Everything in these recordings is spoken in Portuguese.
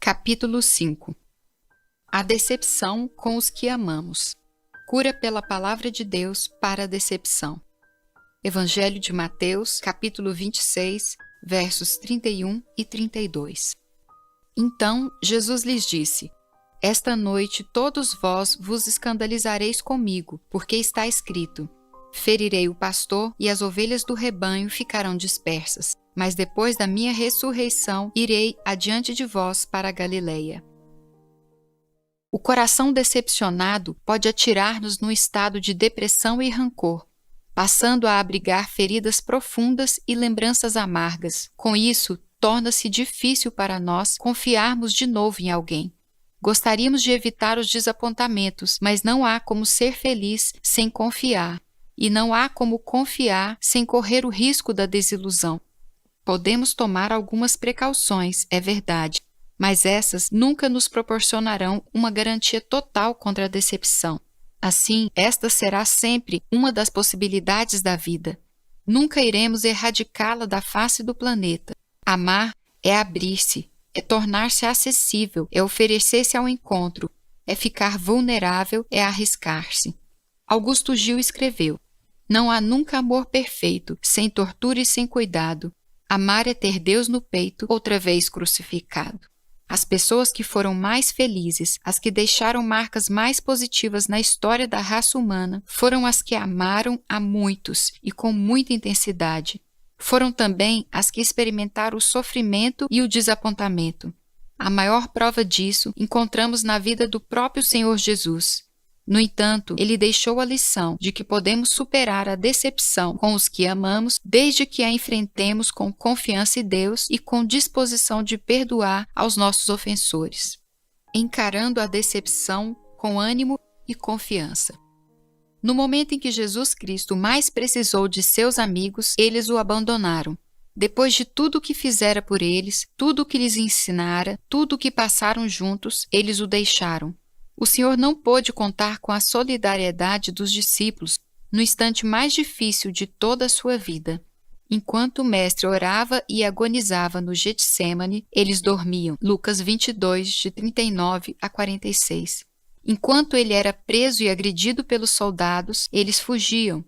Capítulo 5. A decepção com os que amamos. Cura pela palavra de Deus para a decepção. Evangelho de Mateus, capítulo 26, versos 31 e 32. Então Jesus lhes disse: Esta noite todos vós vos escandalizareis comigo, porque está escrito: Ferirei o pastor e as ovelhas do rebanho ficarão dispersas. Mas depois da minha ressurreição, irei adiante de vós para a Galileia. O coração decepcionado pode atirar-nos num estado de depressão e rancor, passando a abrigar feridas profundas e lembranças amargas. Com isso, torna-se difícil para nós confiarmos de novo em alguém. Gostaríamos de evitar os desapontamentos, mas não há como ser feliz sem confiar, e não há como confiar sem correr o risco da desilusão. Podemos tomar algumas precauções, é verdade, mas essas nunca nos proporcionarão uma garantia total contra a decepção. Assim, esta será sempre uma das possibilidades da vida. Nunca iremos erradicá-la da face do planeta. Amar é abrir-se, é tornar-se acessível, é oferecer-se ao encontro, é ficar vulnerável, é arriscar-se. Augusto Gil escreveu: Não há nunca amor perfeito, sem tortura e sem cuidado. Amar é ter Deus no peito, outra vez crucificado. As pessoas que foram mais felizes, as que deixaram marcas mais positivas na história da raça humana, foram as que amaram a muitos e com muita intensidade. Foram também as que experimentaram o sofrimento e o desapontamento. A maior prova disso encontramos na vida do próprio Senhor Jesus. No entanto, ele deixou a lição de que podemos superar a decepção com os que amamos desde que a enfrentemos com confiança em Deus e com disposição de perdoar aos nossos ofensores. Encarando a decepção com ânimo e confiança. No momento em que Jesus Cristo mais precisou de seus amigos, eles o abandonaram. Depois de tudo o que fizera por eles, tudo o que lhes ensinara, tudo o que passaram juntos, eles o deixaram. O Senhor não pôde contar com a solidariedade dos discípulos no instante mais difícil de toda a sua vida. Enquanto o Mestre orava e agonizava no Getsêmani, eles dormiam. Lucas 22, de 39 a 46. Enquanto ele era preso e agredido pelos soldados, eles fugiam.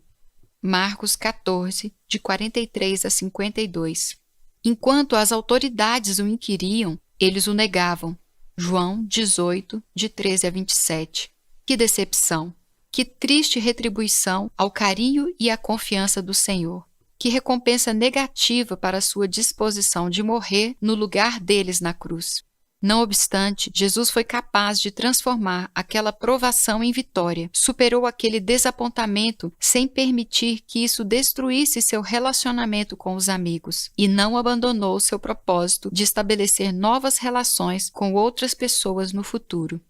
Marcos 14, de 43 a 52. Enquanto as autoridades o inquiriam, eles o negavam. João 18, de 13 a 27. Que decepção! Que triste retribuição ao carinho e à confiança do Senhor! Que recompensa negativa para a sua disposição de morrer no lugar deles na cruz! Não obstante, Jesus foi capaz de transformar aquela provação em vitória, superou aquele desapontamento sem permitir que isso destruísse seu relacionamento com os amigos e não abandonou seu propósito de estabelecer novas relações com outras pessoas no futuro.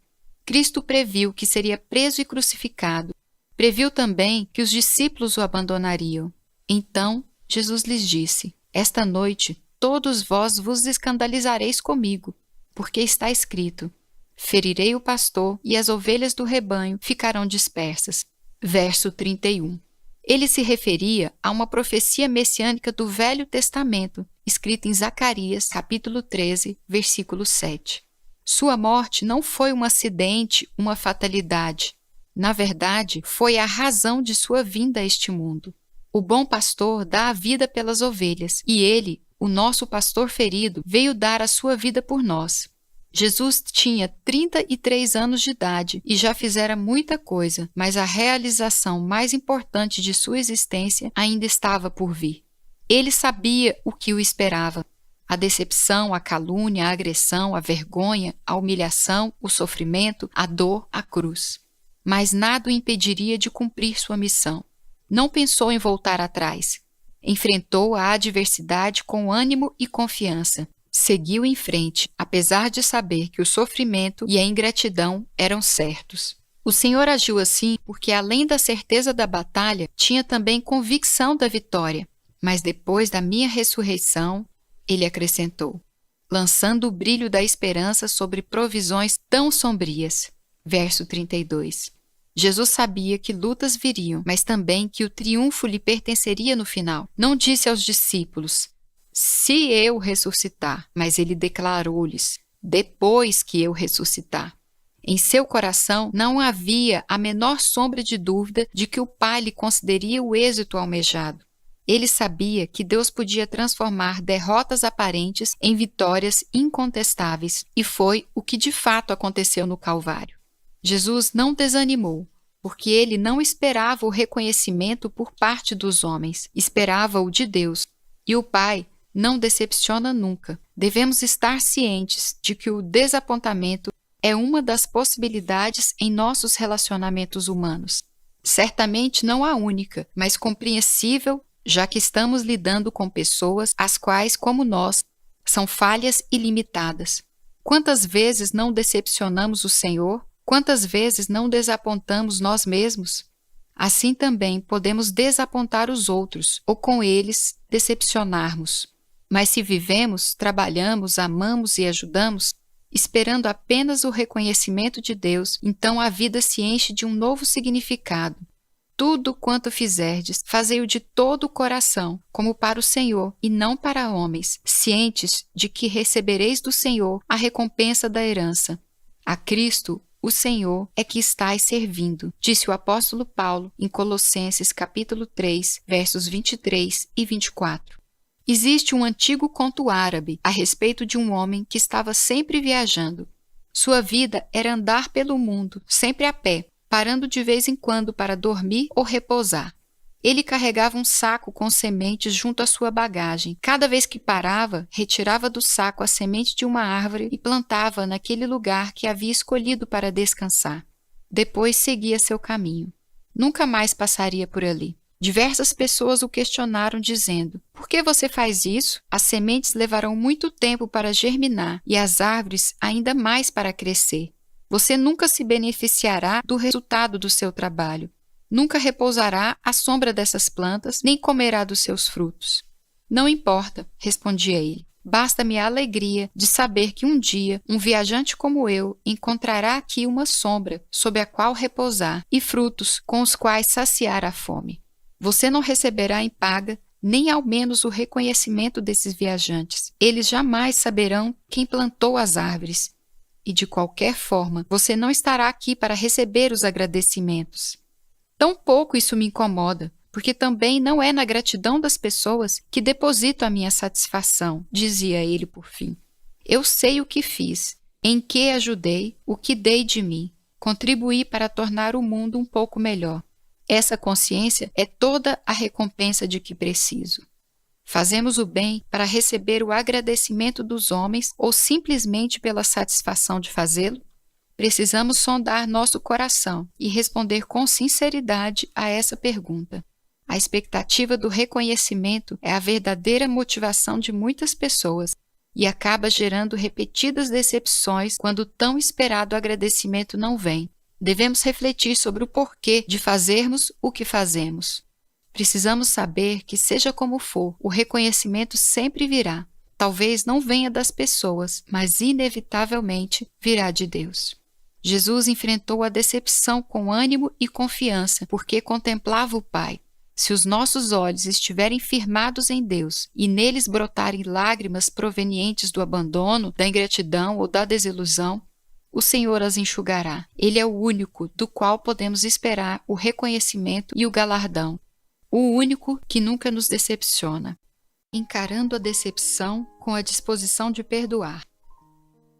Cristo previu que seria preso e crucificado. Previu também que os discípulos o abandonariam. Então, Jesus lhes disse: Esta noite todos vós vos escandalizareis comigo, porque está escrito: Ferirei o pastor e as ovelhas do rebanho ficarão dispersas. Verso 31. Ele se referia a uma profecia messiânica do Velho Testamento, escrita em Zacarias, capítulo 13, versículo 7. Sua morte não foi um acidente, uma fatalidade. Na verdade, foi a razão de sua vinda a este mundo. O bom pastor dá a vida pelas ovelhas, e ele, o nosso pastor ferido, veio dar a sua vida por nós. Jesus tinha 33 anos de idade e já fizera muita coisa, mas a realização mais importante de sua existência ainda estava por vir. Ele sabia o que o esperava: a decepção, a calúnia, a agressão, a vergonha, a humilhação, o sofrimento, a dor, a cruz. Mas nada o impediria de cumprir sua missão. Não pensou em voltar atrás. Enfrentou a adversidade com ânimo e confiança. Seguiu em frente, apesar de saber que o sofrimento e a ingratidão eram certos. O Senhor agiu assim porque, além da certeza da batalha, tinha também convicção da vitória. Mas depois da minha ressurreição, ele acrescentou, lançando o brilho da esperança sobre provisões tão sombrias. Verso 32. Jesus sabia que lutas viriam, mas também que o triunfo lhe pertenceria no final. Não disse aos discípulos: se eu ressuscitar, mas ele declarou-lhes: depois que eu ressuscitar. Em seu coração não havia a menor sombra de dúvida de que o Pai lhe concederia o êxito almejado. Ele sabia que Deus podia transformar derrotas aparentes em vitórias incontestáveis, e foi o que de fato aconteceu no Calvário. Jesus não desanimou, porque ele não esperava o reconhecimento por parte dos homens, esperava-o de Deus. E o Pai não decepciona nunca. Devemos estar cientes de que o desapontamento é uma das possibilidades em nossos relacionamentos humanos. Certamente não a única, mas compreensível, já que estamos lidando com pessoas as quais, como nós, são falhas e limitadas. Quantas vezes não decepcionamos o Senhor? Quantas vezes não desapontamos nós mesmos? Assim também podemos desapontar os outros, ou com eles decepcionarmos. Mas se vivemos, trabalhamos, amamos e ajudamos, esperando apenas o reconhecimento de Deus, então a vida se enche de um novo significado. Tudo quanto fizerdes, fazei-o de todo o coração, como para o Senhor, e não para homens, cientes de que recebereis do Senhor a recompensa da herança. A Cristo, o Senhor, é que estais servindo, disse o apóstolo Paulo em Colossenses capítulo 3, versos 23 e 24. Existe um antigo conto árabe a respeito de um homem que estava sempre viajando. Sua vida era andar pelo mundo, sempre a pé, parando de vez em quando para dormir ou repousar. Ele carregava um saco com sementes junto à sua bagagem. Cada vez que parava, retirava do saco a semente de uma árvore e plantava naquele lugar que havia escolhido para descansar. Depois seguia seu caminho. Nunca mais passaria por ali. Diversas pessoas o questionaram dizendo: "Por que você faz isso? As sementes levarão muito tempo para germinar e as árvores ainda mais para crescer. Você nunca se beneficiará do resultado do seu trabalho. Nunca repousará à sombra dessas plantas, nem comerá dos seus frutos." "Não importa", respondia ele. "Basta-me a alegria de saber que um dia um viajante como eu encontrará aqui uma sombra sob a qual repousar e frutos com os quais saciar a fome." Você não receberá em paga nem ao menos o reconhecimento desses viajantes. Eles jamais saberão quem plantou as árvores. E de qualquer forma, você não estará aqui para receber os agradecimentos. Tampouco isso me incomoda, porque também não é na gratidão das pessoas que deposito a minha satisfação, dizia ele por fim. Eu sei o que fiz, em que ajudei, o que dei de mim, contribuí para tornar o mundo um pouco melhor. Essa consciência é toda a recompensa de que preciso. Fazemos o bem para receber o agradecimento dos homens ou simplesmente pela satisfação de fazê-lo? Precisamos sondar nosso coração e responder com sinceridade a essa pergunta. A expectativa do reconhecimento é a verdadeira motivação de muitas pessoas e acaba gerando repetidas decepções quando o tão esperado agradecimento não vem. Devemos refletir sobre o porquê de fazermos o que fazemos. Precisamos saber que, seja como for, o reconhecimento sempre virá. Talvez não venha das pessoas, mas inevitavelmente virá de Deus. Jesus enfrentou a decepção com ânimo e confiança, porque contemplava o Pai. Se os nossos olhos estiverem firmados em Deus e neles brotarem lágrimas provenientes do abandono, da ingratidão ou da desilusão, o Senhor as enxugará. Ele é o único do qual podemos esperar o reconhecimento e o galardão. O único que nunca nos decepciona. Encarando a decepção com a disposição de perdoar.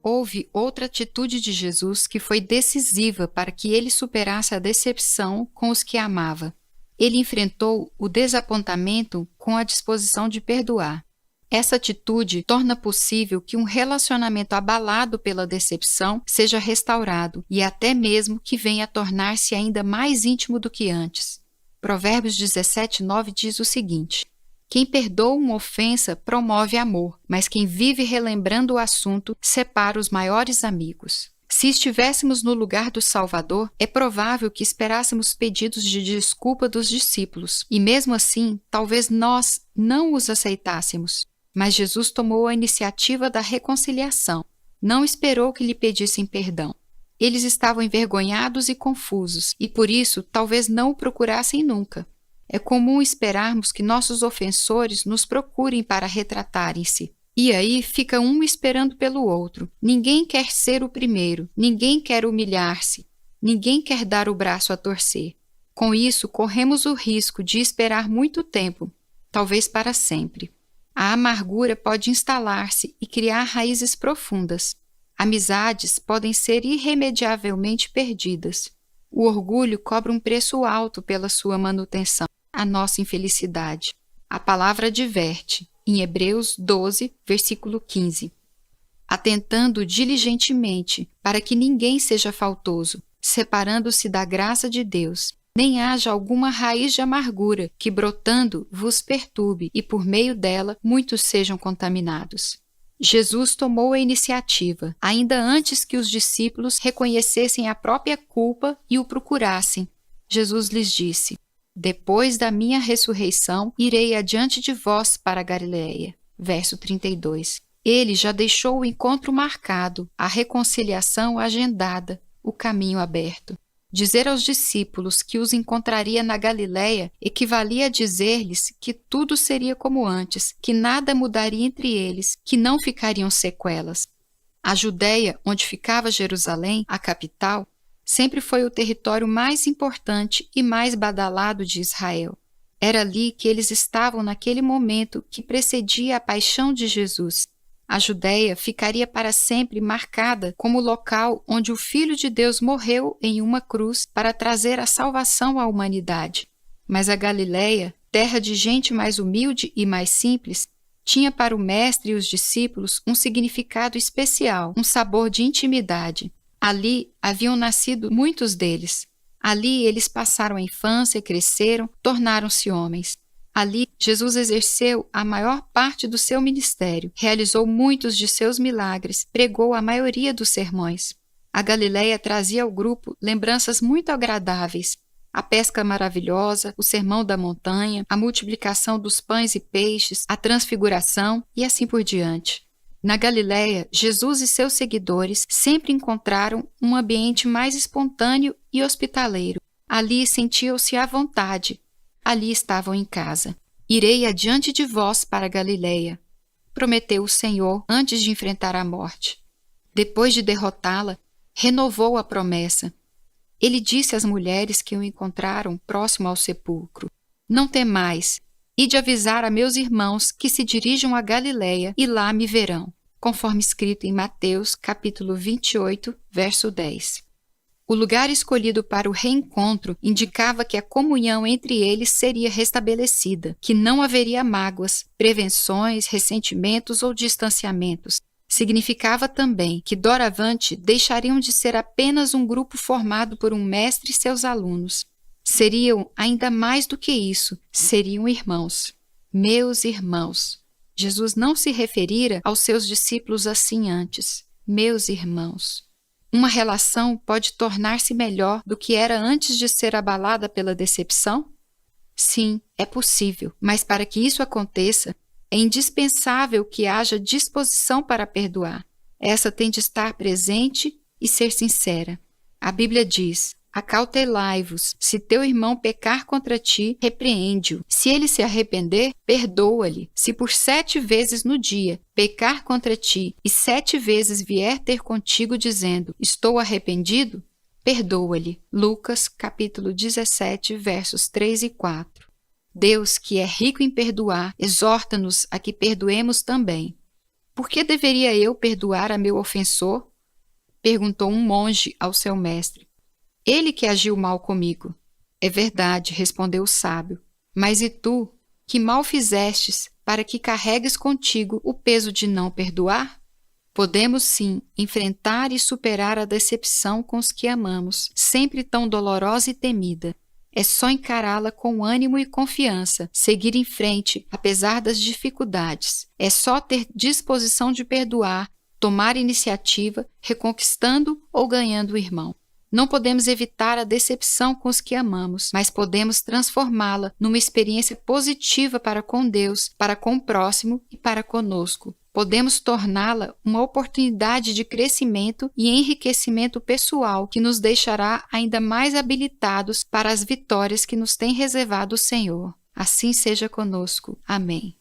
Houve outra atitude de Jesus que foi decisiva para que ele superasse a decepção com os que amava. Ele enfrentou o desapontamento com a disposição de perdoar. Essa atitude torna possível que um relacionamento abalado pela decepção seja restaurado e até mesmo que venha a tornar-se ainda mais íntimo do que antes. Provérbios 17:9 diz o seguinte: "Quem perdoa uma ofensa promove amor, mas quem vive relembrando o assunto separa os maiores amigos." Se estivéssemos no lugar do Salvador, é provável que esperássemos pedidos de desculpa dos discípulos, e mesmo assim, talvez nós não os aceitássemos. Mas Jesus tomou a iniciativa da reconciliação. Não esperou que lhe pedissem perdão. Eles estavam envergonhados e confusos, e por isso talvez não o procurassem nunca. É comum esperarmos que nossos ofensores nos procurem para retratarem-se. E aí fica um esperando pelo outro. Ninguém quer ser o primeiro, ninguém quer humilhar-se, ninguém quer dar o braço a torcer. Com isso, corremos o risco de esperar muito tempo, talvez para sempre. A amargura pode instalar-se e criar raízes profundas. Amizades podem ser irremediavelmente perdidas. O orgulho cobra um preço alto pela sua manutenção, a nossa infelicidade. A palavra adverte, em Hebreus 12, versículo 15. Atentando diligentemente para que ninguém seja faltoso, separando-se da graça de Deus, nem haja alguma raiz de amargura que, brotando, vos perturbe e, por meio dela, muitos sejam contaminados. Jesus tomou a iniciativa, ainda antes que os discípulos reconhecessem a própria culpa e o procurassem. Jesus lhes disse: depois da minha ressurreição, irei adiante de vós para a Galileia. Verso 32. Ele já deixou o encontro marcado, a reconciliação agendada, o caminho aberto. Dizer aos discípulos que os encontraria na Galileia equivalia a dizer-lhes que tudo seria como antes, que nada mudaria entre eles, que não ficariam sequelas. A Judéia, onde ficava Jerusalém, a capital, sempre foi o território mais importante e mais badalado de Israel. Era ali que eles estavam naquele momento que precedia a paixão de Jesus. A Judéia ficaria para sempre marcada como o local onde o Filho de Deus morreu em uma cruz para trazer a salvação à humanidade. Mas a Galileia, terra de gente mais humilde e mais simples, tinha para o Mestre e os discípulos um significado especial, um sabor de intimidade. Ali haviam nascido muitos deles. Ali eles passaram a infância, cresceram, tornaram-se homens. Ali, Jesus exerceu a maior parte do seu ministério, realizou muitos de seus milagres, pregou a maioria dos sermões. A Galileia trazia ao grupo lembranças muito agradáveis. A pesca maravilhosa, o sermão da montanha, a multiplicação dos pães e peixes, a transfiguração e assim por diante. Na Galileia, Jesus e seus seguidores sempre encontraram um ambiente mais espontâneo e hospitaleiro. Ali sentiam-se à vontade. Ali estavam em casa. Irei adiante de vós para a Galileia, prometeu o Senhor antes de enfrentar a morte. Depois de derrotá-la, renovou a promessa. Ele disse às mulheres que o encontraram próximo ao sepulcro: não temais, ide avisar a meus irmãos que se dirijam a Galileia e lá me verão, conforme escrito em Mateus, capítulo 28, verso 10. O lugar escolhido para o reencontro indicava que a comunhão entre eles seria restabelecida, que não haveria mágoas, prevenções, ressentimentos ou distanciamentos. Significava também que doravante deixariam de ser apenas um grupo formado por um mestre e seus alunos. Seriam ainda mais do que isso, seriam irmãos. Meus irmãos. Jesus não se referira aos seus discípulos assim antes. Meus irmãos. Uma relação pode tornar-se melhor do que era antes de ser abalada pela decepção? Sim, é possível, mas para que isso aconteça, é indispensável que haja disposição para perdoar. Essa tem de estar presente e ser sincera. A Bíblia diz: acautelai-vos, se teu irmão pecar contra ti, repreende-o. Se ele se arrepender, perdoa-lhe. Se por 7 vezes no dia pecar contra ti e 7 vezes vier ter contigo dizendo: estou arrependido, perdoa-lhe. Lucas, capítulo 17, versos 3 e 4. Deus, que é rico em perdoar, exorta-nos a que perdoemos também. Por que deveria eu perdoar a meu ofensor? Perguntou um monge ao seu mestre. Ele que agiu mal comigo. É verdade, respondeu o sábio. Mas e tu, que mal fizestes para que carregues contigo o peso de não perdoar? Podemos sim enfrentar e superar a decepção com os que amamos, sempre tão dolorosa e temida. É só encará-la com ânimo e confiança, seguir em frente, apesar das dificuldades. É só ter disposição de perdoar, tomar iniciativa, reconquistando ou ganhando o irmão. Não podemos evitar a decepção com os que amamos, mas podemos transformá-la numa experiência positiva para com Deus, para com o próximo e para conosco. Podemos torná-la uma oportunidade de crescimento e enriquecimento pessoal que nos deixará ainda mais habilitados para as vitórias que nos tem reservado o Senhor. Assim seja conosco. Amém.